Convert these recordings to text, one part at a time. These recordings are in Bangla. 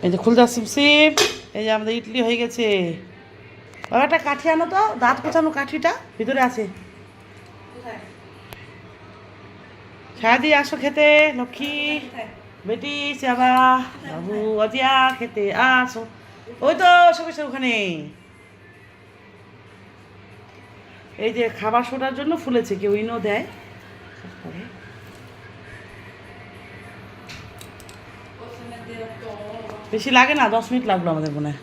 এই যে খুলদা সিমসিম, এই যে আমাদের ইডলি হয়ে গেছে। বাবা একটা কাঠি আনো তো, দাঁত কোচানো কাঠিটা ভিতরে আছে। ছায়া দিয়ে আসো খেতে, লক্ষ্মী বেটি চাবা বাবু অজিয়া খেতে আসো। ওই তো সবাই ওখানে। এই যে খাবার সোটার জন্য ফুলেছে, কেউ ইনো দেয়। বেশি লাগে না, 10 মিনিট লাগলো আমাদের মনে হয়।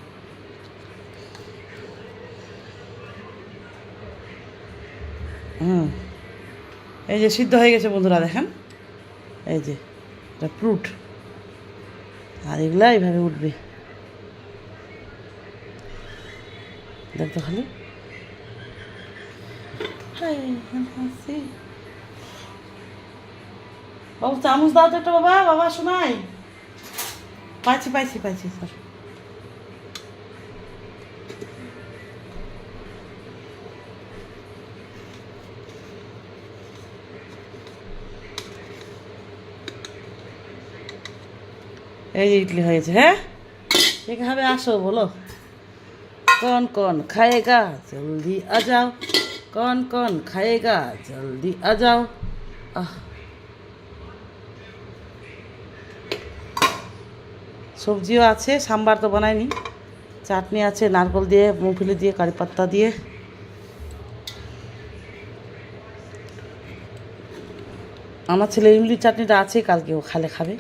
এই যে সিদ্ধ হয়ে গেছে বন্ধুরা, দেখেন এই যে এটা ফ্রুট, আর এগুলা এইভাবে উঠবে। দেখতো খালি বাবু চামচ দাও তো একটা। বাবা বাবা শোনাই, পাইছি পাইছি পাইছি স্যার। এই যে ইডলি হয়েছে। হ্যাঁ এখানে আসো, বলো कौन कौन खाएगा जल्दी आ जाओ, कौन कौन खाएगा जल्दी आ जाओ। সবজিও আছে, সাম্বার তো বানাইনি, চাটনি আছে নারকল দিয়ে, মুগফলি দিয়ে, কারি পাত্তা দিয়ে। আমার ছেলে ইমলি চাটনিটা আছে, কালকে ও খাবে।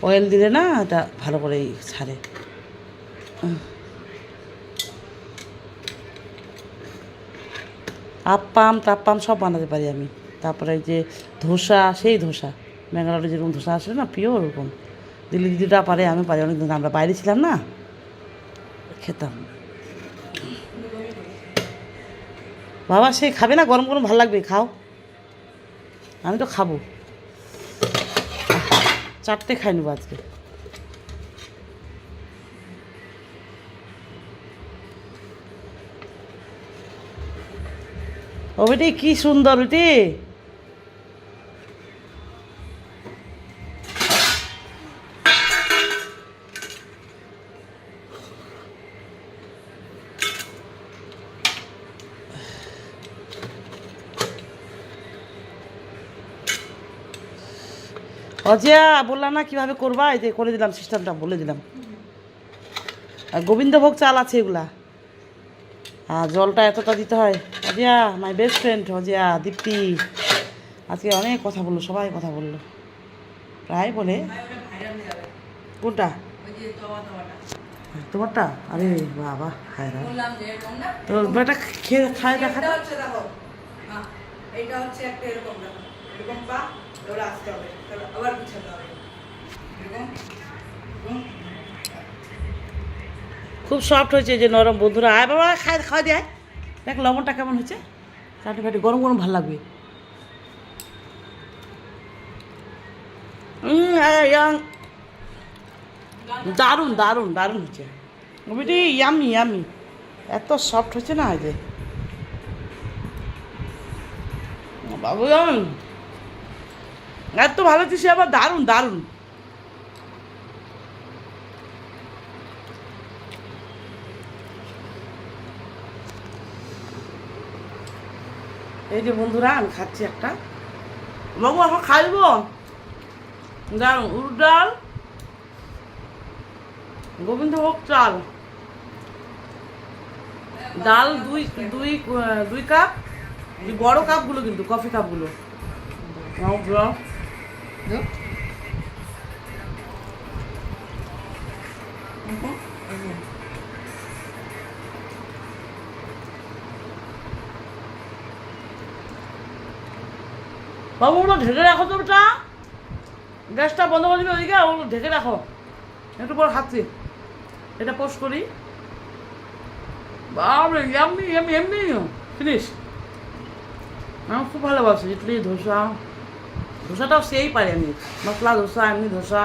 অয়েল দিলে না এটা ভালো করে ছাড়ে। আপ্পাম তাপ্পাম সব বানাতে পারি আমি। তারপরে এই যে ধোসা, সেই ধোসা ব্যাঙ্গালোরে যেরকম ধোসা আসলে না প্রিয়, ওরকম দিল্লি দিদিটা পারে, আমি পারি। অনেকদিন আমরা বাইরে ছিলাম না, খেতাম। বাবা সে খাবে না, গরম গরম ভালো লাগবে, খাও। আমি তো খাবো, 4টে খাই নেবো আজকে। ও বেটি কি সুন্দর বেটি। অজিয়া বললাম না কিভাবে করবা, এই যে করে দিলাম, সিস্টেমটা বলে দিলাম। আর গোবিন্দভোগ চাল আছে এগুলা, আর জলটা এতটা দিতে হয়। অজিয়া মাই বেস্ট ফ্রেন্ড, অজিয়া দীপ্তি আজকে অনেক কথা বললো, সবাই কথা বললো, প্রায় বলে। কোনটা তোমারটা? আরে বাবা খায় না তো বেটা, খেয়ে খায় দেখা। এইটা হচ্ছে একটা এরকম এরকম পা ওরা আসতে হবে, আবার বিছাতে হবে এরকম। খুব সফট হয়েছে, যে নরম। বন্ধুরা আয় বাবা খাওয়া দিয়ে, দেখ লবণটা কেমন হয়েছে, চাটনি ফাটি গরম গরম ভালো লাগবে। দারুণ দারুণ দারুণ হচ্ছে বেটি, ইয়ামি ইয়ামি, এত সফট হচ্ছে না। এই যে বাবু এত ভালো হচ্ছে, সে আবার দারুণ দারুণ। এই যে বন্ধুরা আমি খাচ্ছি একটা। বাবু এখন খাইব, দারুণ। উড় ডাল, গোবিন্দভোগ চাল, ডাল দুই কাপ, বড় কাপগুলো কিন্তু, কফি কাপগুলো। বাবু ওগুলো ঢেকে রাখো তো, ওটা গ্যাসটা বন্ধ করে দিবে, ওইদিকে ওগুলো ঢেকে রাখো। একটু পর খাচ্ছি, এটা পোস্ট করি। বাবরে এমনি এমনি এমনি ফিনিশ। আমি খুব ভালোবাসি ইডলি, ধোসা। ধোসাটাও সেই পারি আমি, মশলা ধোসা, এমনি ধোসা,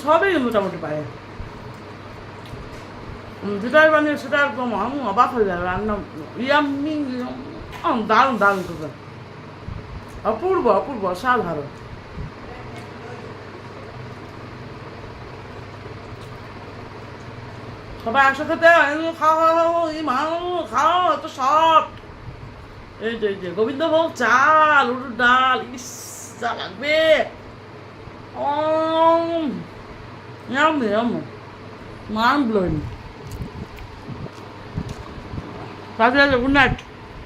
সবই মোটামুটি পারে। যেটাই বানিয়ে সেটা একদম আমি অবাক হয়ে যাবে, রান্না ইয়াম্মি, দারুণ দারুণ করবে। অপূর্ব অপূর্ব অসাধারণ। সবাই একসাথে খাও খাও খাও, এত সফট। এই যে গোবিন্দভোগ চাল, উড়ুর ডাল, ইস যা লাগবে। Yummy, yummy. Mind blowing. Good night.